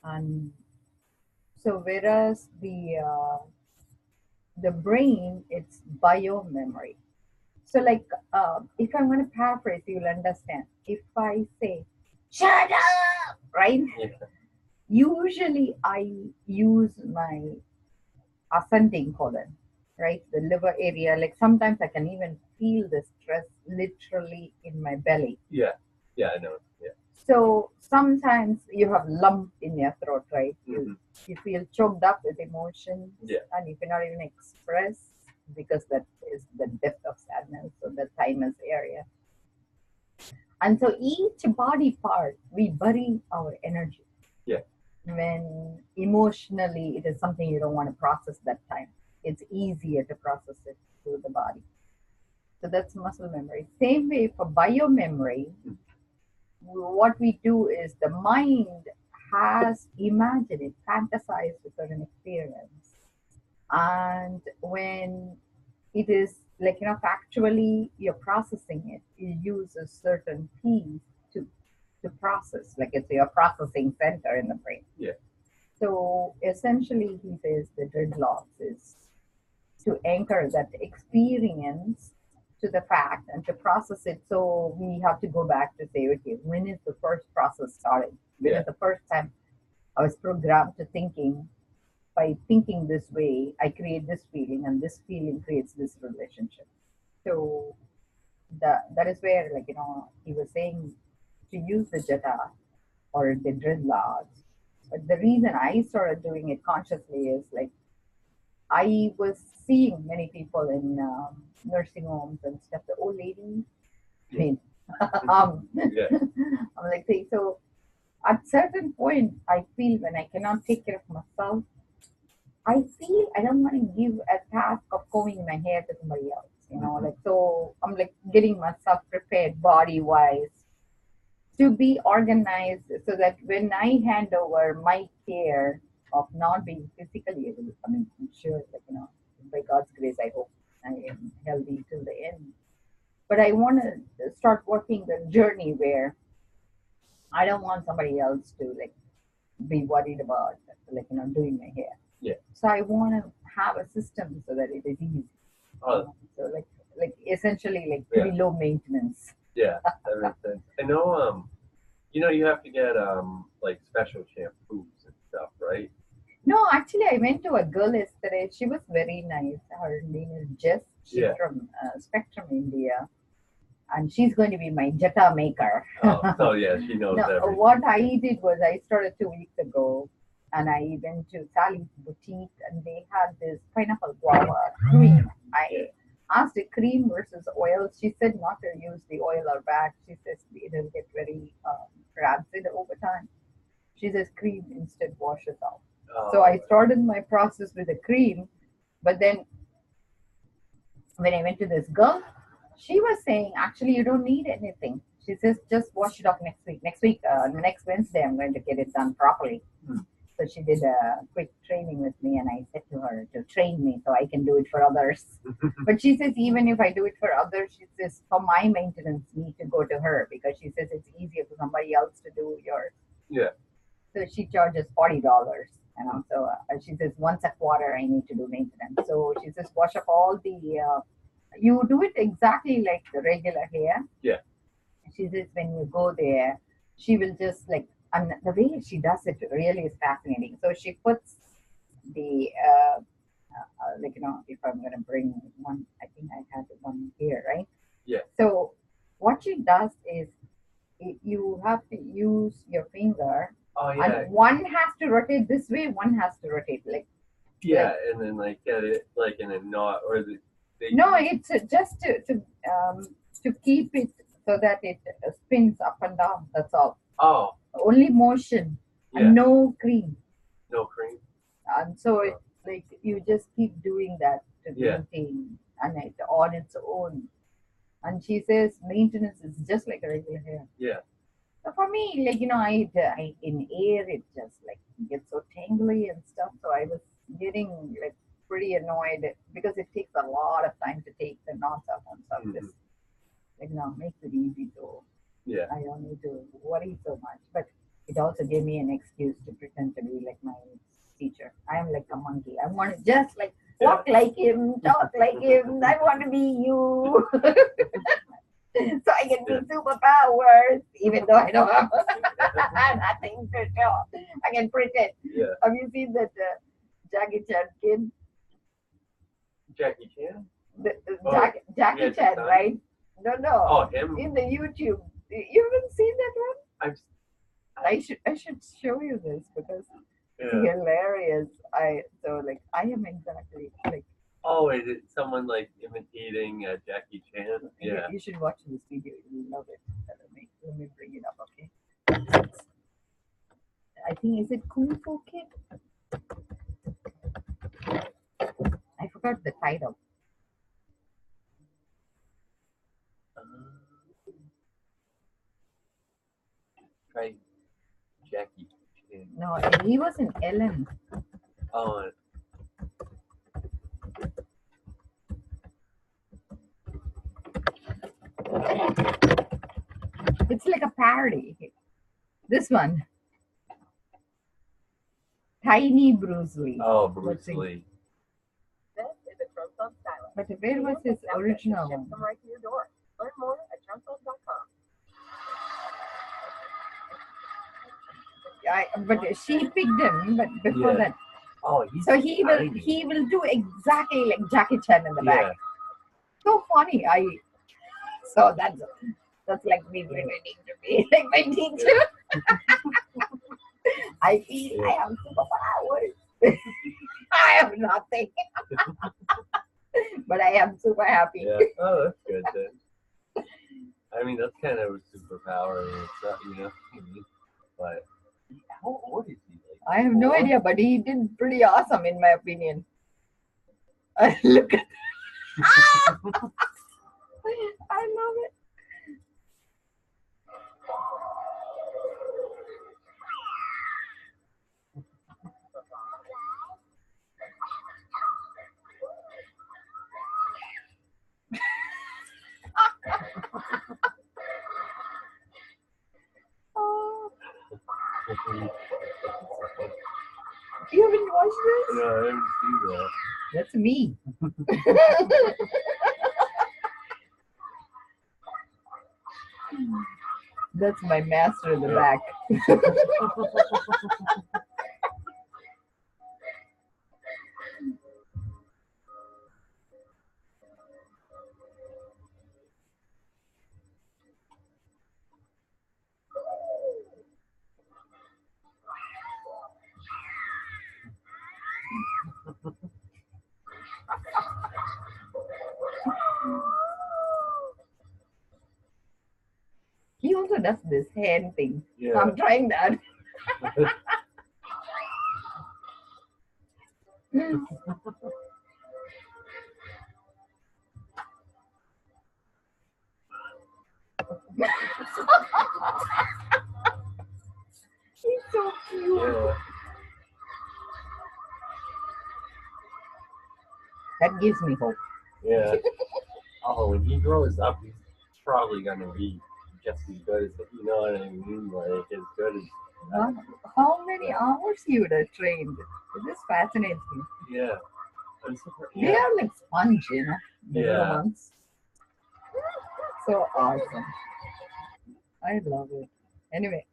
And so whereas the brain, it's bio memory. So like if I'm going to paraphrase, you'll understand. If I say, shut up, right? Yeah. Usually I use my ascending colon, right? The liver area. Like sometimes I can even feel the stress literally in my belly. Yeah. Yeah. I know. Yeah. So sometimes you have lump in your throat, right? Mm-hmm. You feel choked up with emotions Yeah. and you cannot even express because that is the depth of sadness or the thymus area. And so each body part, we bury our energy. Yeah. When emotionally it is something you don't want to process that time, it's easier to process it through the body. So that's muscle memory. Same way for bio memory, what we do is the mind has imagined it, fantasized a certain experience. And when it is like, factually you're processing it, you use a certain piece to process, like it's your processing center in the brain. Yeah. So essentially, he says the dreadlocks is to anchor that experience to the fact and to process it. So we have to go back to say, okay, when is the first process started? When Yeah. is the first time I was programmed to thinking, by thinking this way, I create this feeling, and this feeling creates this relationship. So that is where, like, he was saying to use the jata or the dreadlocks. But the reason I started doing it consciously is like I was seeing many people in nursing homes and stuff, the old ladies. I Yeah. mean, Mm-hmm. I'm Yeah. like saying, so at certain point, I feel when I cannot take care of myself, I feel I don't want to give a task of combing my hair to somebody else. Mm-hmm. Like so, I'm like getting myself prepared body wise to be organized so that when I hand over my care of not being physically able, I mean, I'm sure, like, by God's grace, I hope I am healthy till the end. But I want to start working the journey where I don't want somebody else to like be worried about, like, doing my hair. Yeah. So I want to have a system so that it is easy. Oh, So like essentially like to yeah. be low maintenance. Yeah. That makes sense. I know. You have to get like special shampoos and stuff, right? No, actually, I went to a girl yesterday. She was very nice. Her name is Jess. She's Yeah. from Spectrum, India, and she's going to be my jetta maker. Oh. Oh yeah. She knows Now, everything. what I did was I started 2 weeks ago, and I went to Sally's boutique, and they had this pineapple guava cream. Yeah. I asked a cream versus oil. She said not to use the oil or wax. She says it'll get very rancid over time. She says cream instead washes off. So I Oh. started my process with a cream, but then when I went to this girl, she was saying actually you don't need anything. She says just wash it off next week. Next Wednesday, I'm going to get it done properly. Hmm. So she did a quick training with me, and I said to her to train me so I can do it for others. But she says even if I do it for others, she says for my maintenance need to go to her because she says it's easier for somebody else to do yours. Yeah. So she charges $40. Hmm. So she says once a quarter I need to do maintenance. So she says wash up all the. You do it exactly like the regular hair. Yeah. She says when you go there, she will just like, and the way she does it really is fascinating. So she puts the like, if I'm gonna bring one, I think I had one here, right? Yeah. So what she does is you have to use your finger, Oh yeah. and one has to rotate this way, one has to rotate Yeah. like And then like get it like in a knot or they. no, it's just to keep it so that it spins up and down. That's all. Oh. Only motion and Yeah. no cream. No cream. And so Oh. it like you just keep doing that to Yeah. maintain and it on its own. And she says maintenance is just like a regular hair. Yeah. So for me, like, I in air it just like gets so tangly and stuff. So I was getting like pretty annoyed because it takes a lot of time to take the knots out on Hmm. surface. Like, makes it easy, so Yeah. I don't need to worry so much. But It also gave me an excuse to pretend to be like my teacher. I am like a monkey. I want to just like walk like him, talk like him. I want to be you. So I can do superpowers, even though I don't have nothing to show. I can pretend. Yeah. Have you seen that Jackie Chan kid? Jackie Chan? Jackie Chan, right? No. Oh, him? In the YouTube. You haven't seen that one? I've I should show you this because it's yeah. hilarious. I am exactly like. Oh, is it someone like imitating Jackie Chan? Yeah. You should watch this video. You'll love it. Let me bring it up, okay? I think is it Kung Fu Kid? I forgot the title. Try Jackie Chan. No, he was in Ellen. Oh. It's like a parody. This one. Tiny Bruce Lee. Oh, Bruce Lee. This is a Trunzone stylus. But where was his original Ship one? them right to your door. Learn more at trunzone.com. But she picked him. But before that, Oh, so he will do exactly like Jackie Chan in the back. So funny. So that's like me pretending to be like my teacher. I feel I have superpowers. I have nothing. But I am super happy. Yeah. Oh, that's good then. I mean, that's kind of a superpower, But how old is he? Like, I have no idea, but he did pretty awesome in my opinion. Look at I love it. Oh, you haven't watched this? No, I haven't seen that. That's me. That's my master in the back. He also does this hand thing. Yeah. I'm trying that. He's so cute. Yeah. That gives me hope. Yeah. Oh, when he grows up, he's probably gonna be just as good as, you know what I mean? Like as good as. How many hours you would have trained? This fascinates me. Yeah. They are like sponge, the little Yeah. ones. So awesome. I love it. Anyway.